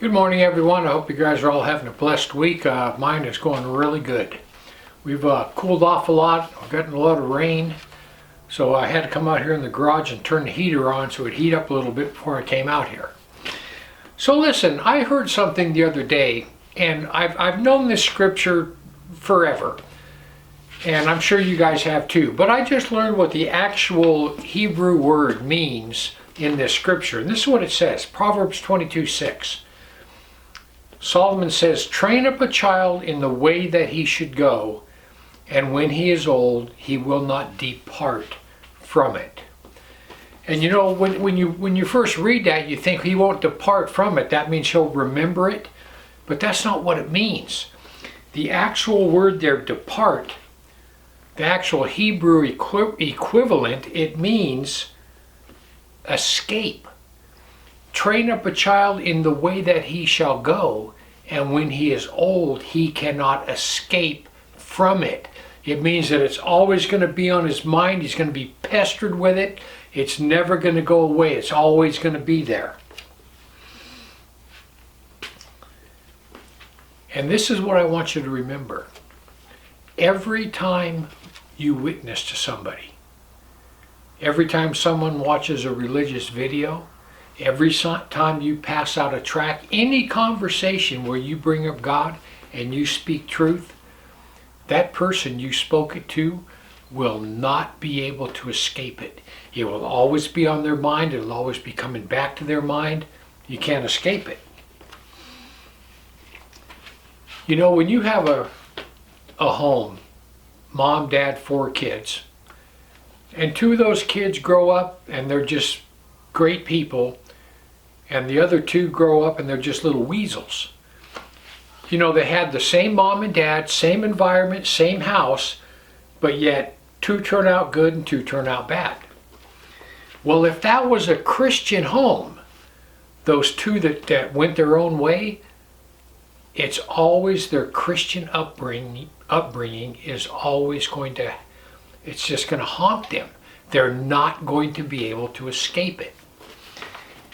Good morning, everyone. I hope you guys are all having a blessed week. Mine is going really good. We've cooled off a lot. We've gotten a lot of rain. So I had to come out here in the garage and turn the heater on so it would heat up a little bit before I came out here. So listen, I heard something the other day, and I've known this scripture forever. And I'm sure you guys have too. But I just learned what the actual Hebrew word means in this scripture. And this is what it says, Proverbs 22:6. Solomon says, "Train up a child in the way that he should go, and when he is old, he will not depart from it." And you know, when you first read that, you think he won't depart from it. That means he'll remember it. But that's not what it means. The actual word there, depart, the actual Hebrew equivalent, it means escape. Train up a child in the way that he shall go, and when he is old, he cannot escape from it. It means that it's always going to be on his mind. He's going to be pestered with it. It's never going to go away. It's always going to be there. And this is what I want you to remember. Every time you witness to somebody, every time someone watches a religious video, every time you pass out a tract, any conversation where you bring up God and you speak truth, that person you spoke it to will not be able to escape it. It will always be on their mind. It will always be coming back to their mind. You can't escape it. You know, when you have a home, mom, dad, 4 kids, and 2 of those kids grow up and they're just great people, and the other 2 grow up and they're just little weasels. You know, they had the same mom and dad, same environment, same house, but yet 2 turn out good and 2 turn out bad. Well, if that was a Christian home, those 2 that went their own way, it's always their Christian upbringing is always going to, it's just going to haunt them. They're not going to be able to escape it.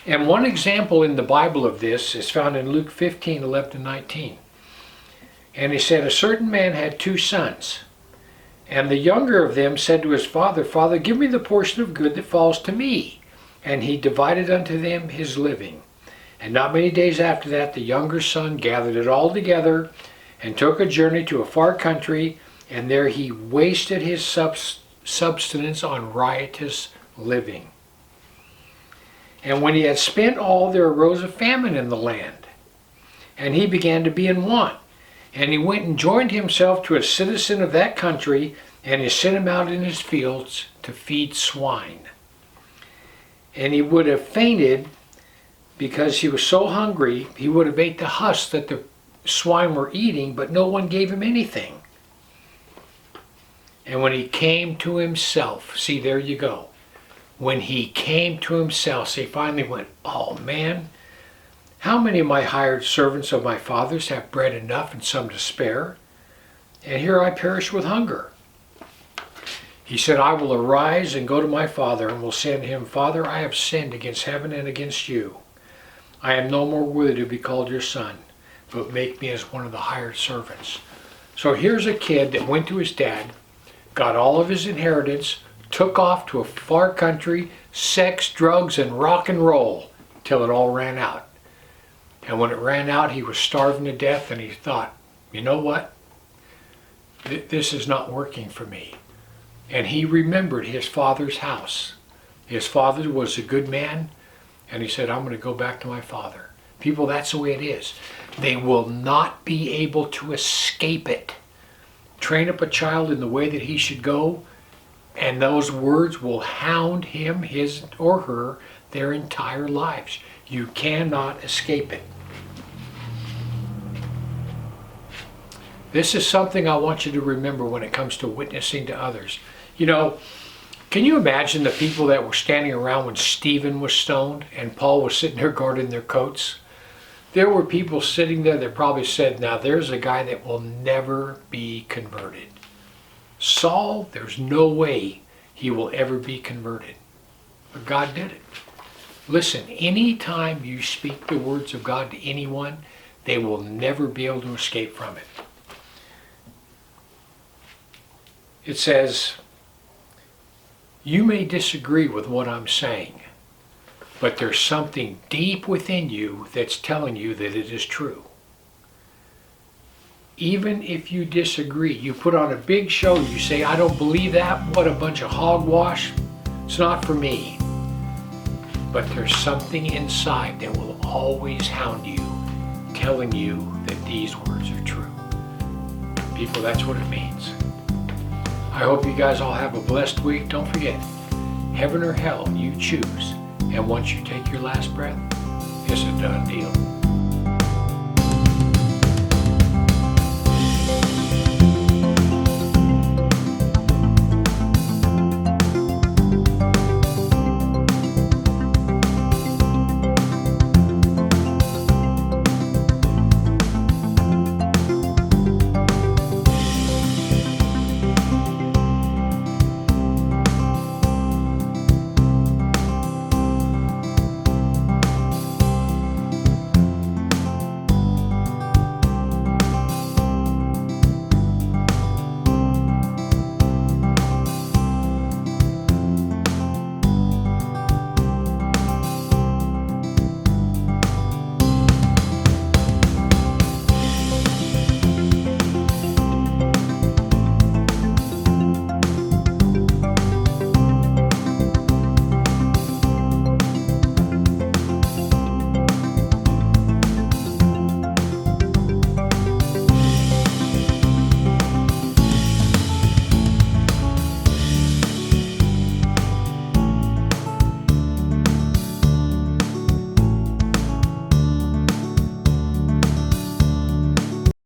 And one example in the Bible of this is found in Luke 15:11-19. And he said, "A certain man had 2 sons. And the younger of them said to his father, 'Father, give me the portion of good that falls to me.' And he divided unto them his living. And not many days after that, the younger son gathered it all together and took a journey to a far country, and there he wasted his substance on riotous living. And when he had spent all, there arose a famine in the land, and he began to be in want. And he went and joined himself to a citizen of that country, and he sent him out in his fields to feed swine. And he would have fainted because he was so hungry. He would have ate the husks that the swine were eating, but no one gave him anything. And when he came to himself," see, there you go. When he came to himself, so he finally went, "Oh man, how many of my hired servants of my father's have bread enough and some to spare? And here I perish with hunger." He said, "I will arise and go to my father, and will say to him, Father, I have sinned against heaven and against you. I am no more worthy to be called your son, but make me as one of the hired servants." So here's a kid that went to his dad, got all of his inheritance, took off to a far country, sex, drugs, and rock and roll, till it all ran out. And when it ran out, he was starving to death, and he thought, you know what? This is not working for me. And he remembered his father's house. His father was a good man, and he said, "I'm going to go back to my father." People, that's the way it is. They will not be able to escape it. Train up a child in the way that he should go, and those words will hound him, his or her, their entire lives. You cannot escape it. This is something I want you to remember when it comes to witnessing to others. You know, can you imagine the people that were standing around when Stephen was stoned and Paul was sitting there guarding their coats? There were people sitting there that probably said, now there's a guy that will never be converted. Saul, there's no way he will ever be converted. But God did it. Listen, anytime you speak the words of God to anyone, they will never be able to escape from it. It says, you may disagree with what I'm saying, but there's something deep within you that's telling you that it is true. Even if you disagree, you put on a big show, you say, I don't believe that, what a bunch of hogwash, it's not for me. But there's something inside that will always hound you, telling you that these words are true. People, that's what it means. I hope you guys all have a blessed week. Don't forget, heaven or hell, you choose. And once you take your last breath, it's a done deal.